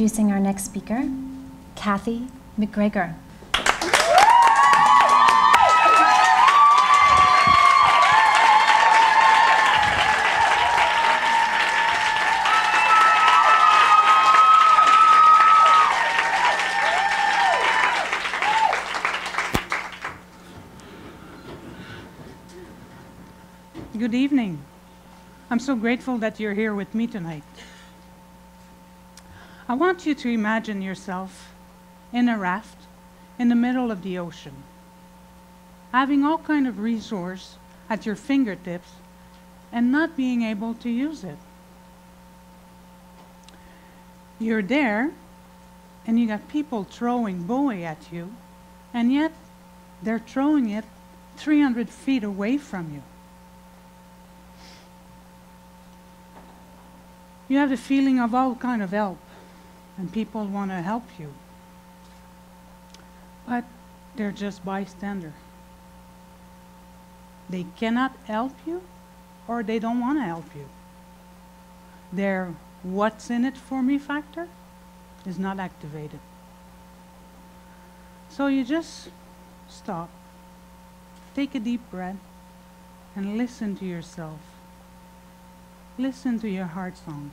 introducing our next speaker, Kathy McGregor. Good evening. I'm so grateful that you're here with me tonight. I want you to imagine yourself in a raft in the middle of the ocean, having all kind of resource at your fingertips and not being able to use it. You're there and you got people throwing buoy at you, and yet they're throwing it 300 feet away from you. You have the feeling of all kind of help, and people want to help you. But they're just bystander. They cannot help you, or they don't want to help you. Their what's in it for me factor is not activated. So you just stop, take a deep breath, and listen to yourself. Listen to your heart song.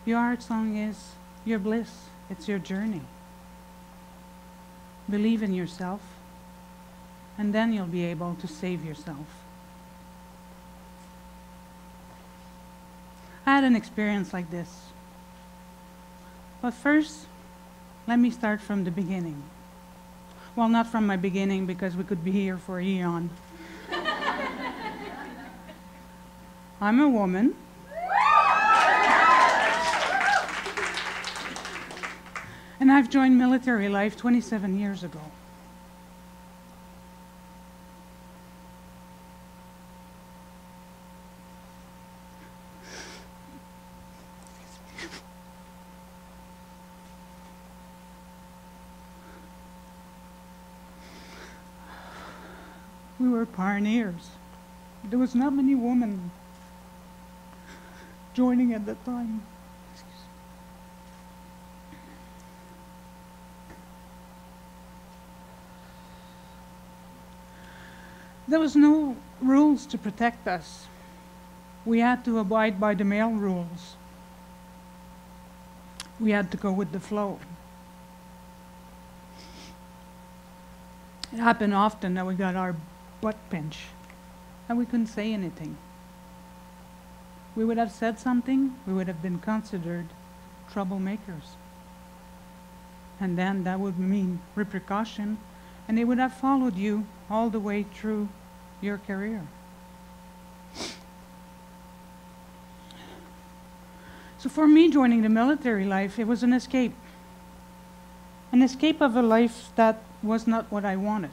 Your heart song is your bliss. It's your journey. Believe in yourself, and then you'll be able to save yourself. I had an experience like this. But first, let me start from the beginning. Well, not from my beginning, because we could be here for an eon. I'm a woman. And I've joined military life 27 years ago. We were pioneers. There was not many women joining at that time. There was no rules to protect us. We had to abide by the male rules. We had to go with the flow. It happened often that we got our butt pinched and we couldn't say anything. We would have said something, we would have been considered troublemakers. And then that would mean repercussion, and they would have followed you all the way through your career. So for me, joining the military life, it was an escape. An escape of a life that was not what I wanted.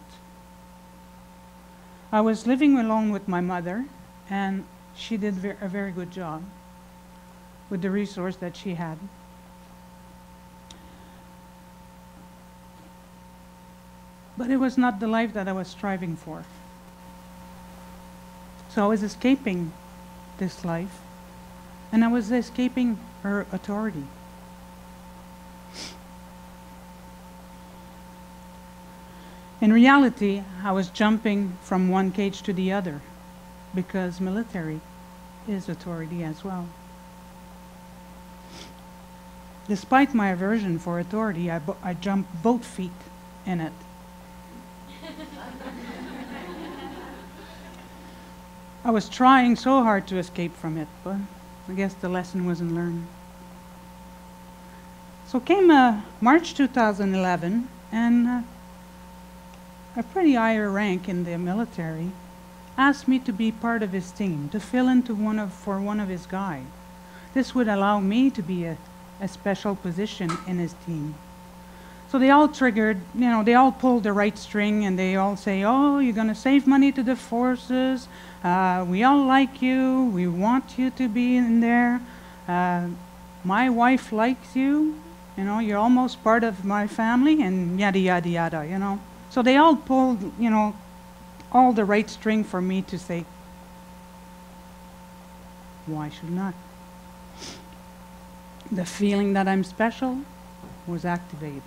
I was living alone with my mother, and she did a very good job with the resource that she had. But it was not the life that I was striving for. So I was escaping this life, and I was escaping her authority. In reality, I was jumping from one cage to the other, because military is authority as well. Despite my aversion for authority, I jumped both feet in it. I was trying so hard to escape from it, but I guess the lesson wasn't learned. So came March 2011, and a pretty higher rank in the military asked me to be part of his team, to fill in for one of his guys. This would allow me to be a special position in his team. So they all triggered, they all pulled the right string, and they all say, oh, you're going to save money to the forces. We all like you. We want you to be in there. My wife likes you. You're almost part of my family, and yada, yada, yada, So they all pulled, all the right string for me to say, why should not? The feeling that I'm special, was activated.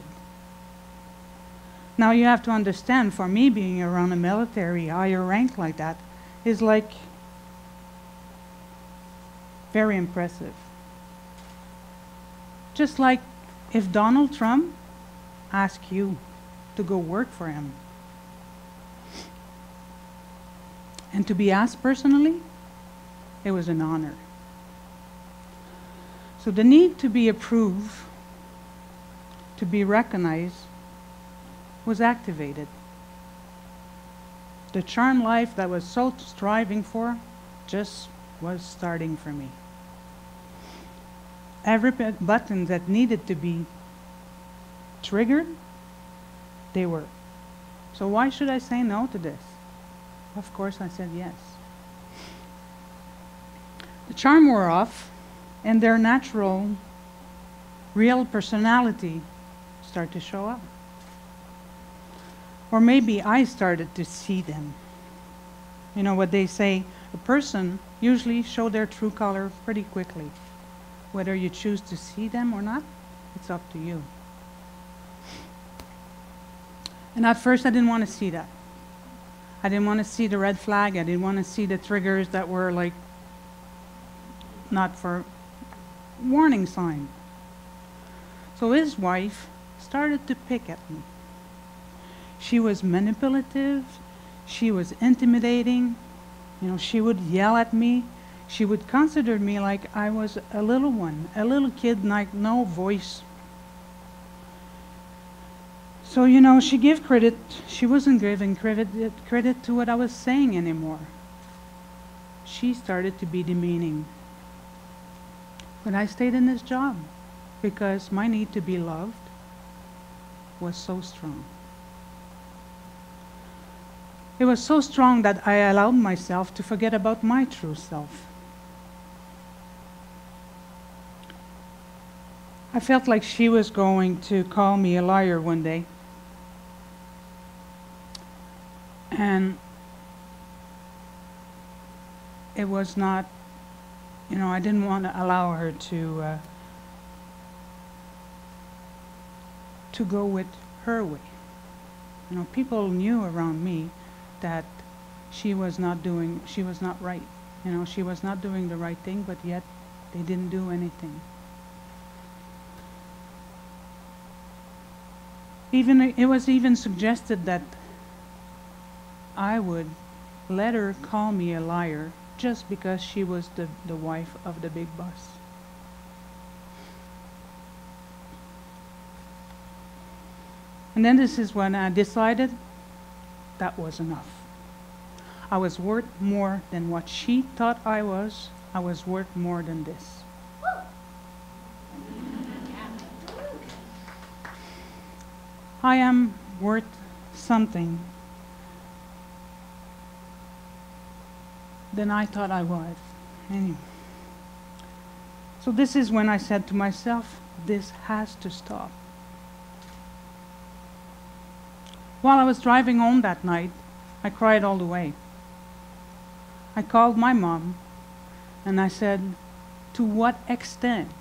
Now you have to understand, for me, being around a military higher rank like that is like very impressive. Just like if Donald Trump asked you to go work for him, and to be asked personally, it was an honor. So the need to be approved, to be recognized, was activated. The charm life that I was so striving for just was starting for me. Every button that needed to be triggered, they were. So why should I say no to this? Of course I said yes. The charm wore off, and their natural, real personality started to show up. Or maybe I started to see them. You know what they say, a person usually shows their true color pretty quickly. Whether you choose to see them or not, it's up to you. And at first I didn't want to see that. I didn't want to see the red flag. I didn't want to see the triggers that were like not for warning sign. So his wife started to pick at me. She was manipulative. She was intimidating. You know, she would yell at me. She would consider me like I was a little one, a little kid, like no voice. So, you know, she gave credit. She wasn't giving credit to what I was saying anymore. She started to be demeaning. But I stayed in this job because my need to be loved was so strong. It was so strong that I allowed myself to forget about my true self. I felt like she was going to call me a liar one day. And it was not, you know, I didn't want to allow her to go with her way. You know, people knew around me that she was not right. You know, she was not doing the right thing, but yet they didn't do anything. It was even suggested that I would let her call me a liar just because she was the wife of the big boss. And then this is when I decided that was enough. I was worth more than what she thought I was. I was worth more than this. I am worth something than I thought I was. Anyway. So this is when I said to myself, this has to stop. While I was driving home that night, I cried all the way. I called my mom and I said, to what extent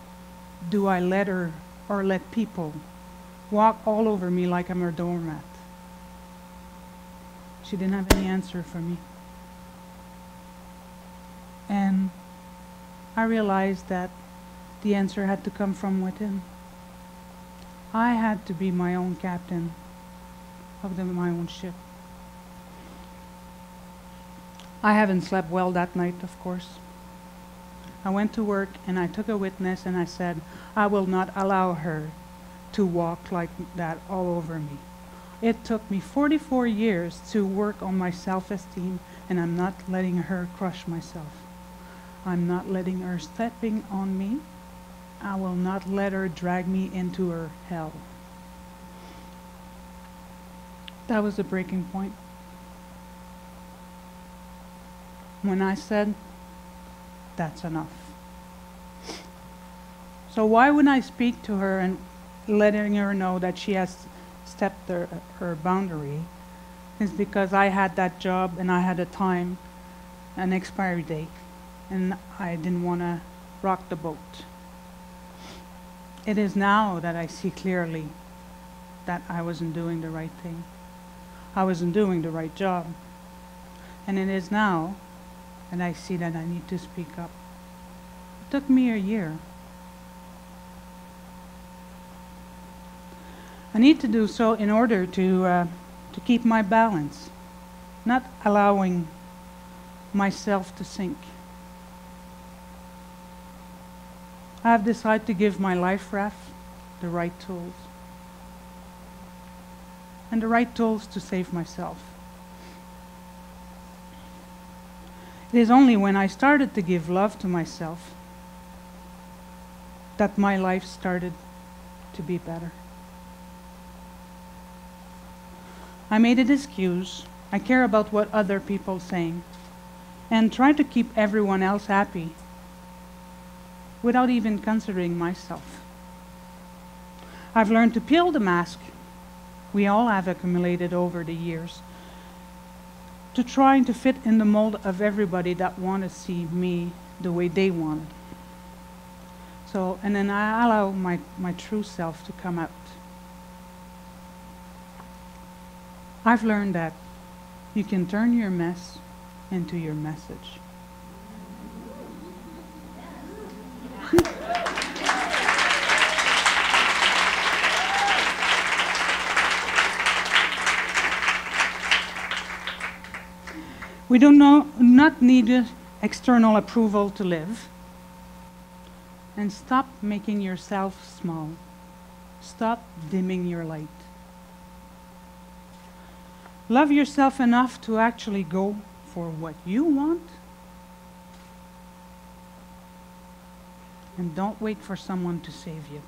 do I let her or let people walk all over me like I'm a doormat? She didn't have any answer for me. And I realized that the answer had to come from within. I had to be my own captain of my own ship. I haven't slept well that night, of course. I went to work and I took a witness and I said, I will not allow her to walk like that all over me. It took me 44 years to work on my self-esteem, and I'm not letting her crush myself. I'm not letting her stepping on me. I will not let her drag me into her hell. That was the breaking point. When I said, that's enough. So why wouldn't I speak to her and letting her know that she has stepped her boundary? Is because I had that job and I had a time, an expiry date, and I didn't want to rock the boat. it is now that I see clearly that I wasn't doing the right thing. I wasn't doing the right job. And it is now that I see that I need to speak up. It took me a year. I need to do so in order to keep my balance, not allowing myself to sink. I have decided to give my life raft the right tools, and the right tools to save myself. It is only when I started to give love to myself that my life started to be better. I made an excuse. I care about what other people saying, and try to keep everyone else happy without even considering myself. I've learned to peel the mask we all have accumulated over the years, to trying to fit in the mold of everybody that want to see me the way they want it. So, and then I allow my true self to come out. I've learned that you can turn your mess into your message. We do not need external approval to live. And stop making yourself small. Stop dimming your light. Love yourself enough to actually go for what you want. And don't wait for someone to save you.